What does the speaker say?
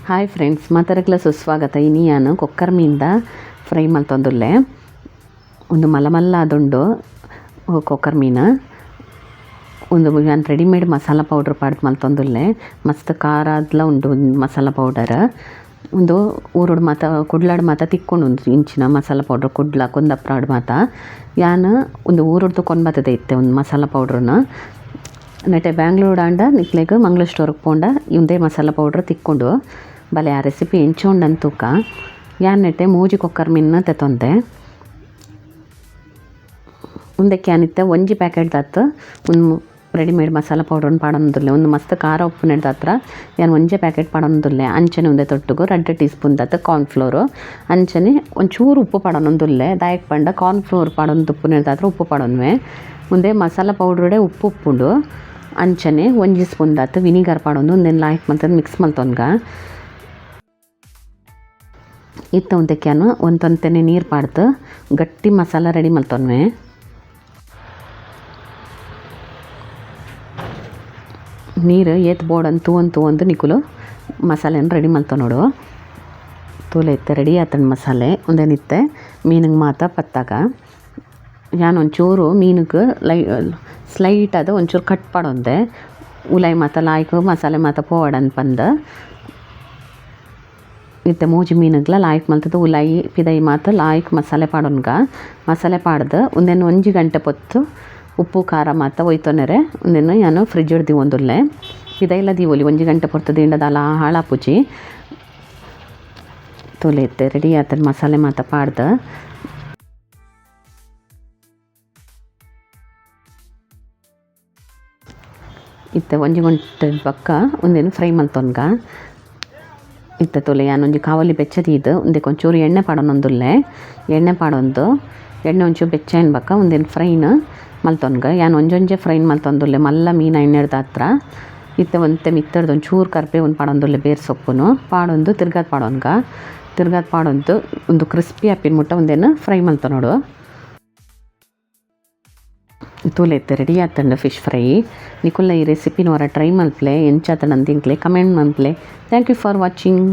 Hi friends, ಮಾತಾಡಕ್ಲ ಸುಸ್ವಾಗತ. ಇನಿ ನಾನು ಕೊಕ್ಕರ್ ಮೀನ್ದ ಫ್ರೈ ಮಲ್ತೊಂದುಲ್ಲೆ. ಒಂದು ಮಲ್ಲ ಅದುಂಡು ಕೊಕ್ಕರ್ ಮೀನು. ಒಂದು ನಾನು ರೆಡಿಮೇಡ್ ಮಸಾಲ ಪೌಡ್ರ್ ಪಾಡ್ದು ಮಲ್ತೊಂದುಲ್ಲೆ. ಮಸ್ತ್ ಖಾರ ಅದ್ಲ ಉಂಡು ಮಸಾಲ ಪೌಡರ್. ಒಂದು ಊರೋಡು ಮಾತ ಕುಡ್ಲಾಡು ಮಾತ ತಿಕ್ಕೊಂಡು ಒಂದು ಇಂಚಿನ ಮಸಾಲ ಪೌಡ್ರ್ ಕುಡ್ಲ ಕೊಂದಪ್ರಾಡು ಮಾತ ಯಾನು ಒಂದು ಊರೋಡ್ದು ಕೊಂಡು ಬರ್ತದೆ ಇತ್ತೆ ಒಂದು ಮಸಾಲ ಪೌಡ್ರನ್ನ. ನೆಟ್ಟೆ ಬ್ಯಾಂಗ್ಳೂರ್ ಆಂಡ ನಿಕ್ಲೆಗ್ ಮಂಗ್ಳೂರ್ ಸ್ಟೋರ್ಗೆ ಪೋಂಡ ಇವಂದೇ ಮಸಾಲ ಪೌಡ್ರ್ ತಿಕ್ಕೊಂಡು ಬಲೆ ಆ ರೆಸಿಪಿ ಎಂಚೋಂಡಂತೂಕ ಯಾನ್ ನೆಟ್ಟೆ ಮೂಜಿ ಕೊಕ್ಕರ್ ಮೀನ್ನ ತೆತ್ತೊಂದೆ. ಉಂದಕ್ಕೆ ಏನಿತ್ತೆ ಒಂಜಿ ಪ್ಯಾಕೆಟ್ ದಾತು ಒಂದು ರೆಡಿಮೇಡ್ ಮಸಾಲ ಪೌಡ್ರನ್ನ ಪಾಡೊಂದುಲ್ಲೆ. ಒಂದು ಮಸ್ತ್ ಖಾರ ಉಪ್ಪು ನೆಡ್ದ ಹತ್ರ ಏನು ಒಂಜೇ ಪ್ಯಾಕೆಟ್ ಪಾಡೊಂದುಲ್ಲೆ. ಅಂಚನೆ ಒಂದೇ ತೊಟ್ಟುಗು 2 ಟೀ ಸ್ಪೂನ್ ದಾತು ಕಾರ್ನ್ಫ್ಲೋರು ಅಂಚನೆ ಒಂಚೂರು ಉಪ್ಪು ಪಾಡೊಂದುಲ್ಲೆ. ದಾಯಕ್ ಪಂಡ ಕಾರ್ನ್ಫ್ಲೋರ್ ಪಾಡೊಂದು ಉಪ್ಪು ನೆಡ್ದ ಹತ್ರ ಉಪ್ಪು ಪಾಡೊನ್ವೆ. ಮುಂದೆ ಮಸಾಲ ಪೌಡ್ರುಡೆ ಉಪ್ಪು ಉಪ್ಪುಂಡು ಅಂಚನೆ 1 ಸ್ಪೂನ್ ದಾತು ವಿನಿಗರ್ ಪಾಡೊಂದು ಒಂದೇನು ಲಾಯ್ಕ್ ಮಲ್ತಂದು ಮಿಕ್ಸ್ ಮಲ್ತೊನ್ಗ ಇತ್ತ ಒಂದಕ್ಕೆನು ಒಂದೊಂತೆನೆ ನೀರು ಪಾಡ್ದು ಗಟ್ಟಿ ಮಸಾಲ ರೆಡಿ ಮಲ್ತೊನ್ವೆ. ನೀರು ಏತ್ ಬೋಡಂತೂ ಒಂದು ನಿಕುಲು ಮಸಾಲೆನ ರೆಡಿ ಮಲ್ತೊನೋಡು. ತೂಲೆ ಇತ್ತೆ ರೆಡಿ ಆತನ ಮಸಾಲೆ ಒಂದೇನಿತ್ತೆ ಮೀನಿಗೆ ಮಾತ ಪತ್ತಾಗ ನಾನು ಒಂಚೂರು ಮೀನಿಗೆ ಸ್ಲೈಟ್ ಅದು ಒಂಚೂರು ಕಟ್ ಪಾಡೊಂದೆ. ಉಲಾಯಿ ಮಾತ ಲಾಯ್ಕು ಮಸಾಲೆ ಮಾತ ಪೋವಡನ್ ಪಂದು ಇತ್ತೆ ಮೂಜಿ ಮೀನುಗ್ಲ ಲಾಯ್ಕ್ ಮಲ್ತದ್ದು ಉಲಾಯಿ ಪಿದೈ ಮಾತ ಲಾಯ್ಕ್ ಮಸಾಲೆ ಪಾಡೋನ್ಗ ಮಸಾಲೆ ಪಾಡ್ದು ಒಂದೇನು 1 ಗಂಟೆ ಪೊತ್ತು ಉಪ್ಪು ಖಾರ ಮಾತ ಒಯ್ತೊನೆರೆ ಒಂದೇನು ನಾನು ಫ್ರಿಜ್ ಹಿಡ್ದು ಒಂದುಲ್ಲೆ ಪಿದೈಲ ದೀವೊಲಿ 1 ಗಂಟೆ ಪೊರ್ತದ ಇಂಡದಲ್ಲ ಹಾಳಾಪುಜಿ ತೋಲೆ ಇತ್ತೆ ರೆಡಿ ಆತನ ಮಸಾಲೆ ಮಾತ ಪಾಡ್ದು ಇತ್ತೆ 1 ಗಂಟೆ ಬಕ್ಕ ಒಂದೇನು ಫ್ರೈ ಮಲ್ತೊನ್ಗ ಇತ್ತ ತೋಲೆ ಯಾನೊಂಜಿ ಕಾವಲಿ ಬೆಚ್ಚದೀದು ಒಂದಕ್ಕೆ ಒಂಚೂರು ಎಣ್ಣೆ ಪಾಡೊಂದುಲ್ಲೆ. ಎಣ್ಣೆ ಪಾಡೊಂದು ಎಣ್ಣೆ ಒಂಚೂರು ಬೆಚ್ಚೈನ್ ಬಕ್ಕ ಒಂದೇನು ಫ್ರೈನ್ ಮಲ್ತೊನ್ಗ ಯಾನು ಒಂಜೊಂಜೆ ಫ್ರೈನ್ ಮಲ್ತೊಂದುಲ್ಲೆ ಮಲ್ಲ ಮೀನು ಎಣ್ಣೆಡ್ದ ಹತ್ರ ಇತ್ತೆ ಒಂತೆ ಮಿತ್ತರ್ದು ಒಂಚೂರು ಕರ್ಬೇವು ಪಾಡೊಂದುಲ್ಲೆ ಬೇರೆ ಸೊಪ್ಪುನು ಪಾಡೊಂದು ತಿರ್ಗಾದ ಪಾಡೊಂದು ಒಂದು ಕ್ರಿಸ್ಪಿ ಆಪಿನ ಮುಟ್ಟ ಒಂದೇನು ಫ್ರೈ ಮಲ್ತೊನೋಡು. ತೂಲೆ ಇತ್ತೆ ರೆಡಿ ಆತಂಡ ಫಿಶ್ ಫ್ರೈ. ನಿಕುಲ್ಲ ಈ ರೆಸಿಪಿನ ಹೊರ ಟ್ರೈ ಮಲ್ಪಲೆ ಎಂಚಾತಂದು ತಿಂಕ್ಲೆ ಕಮೆಂಟ್ ಮಲ್ಪಲೆ. Thank you for watching.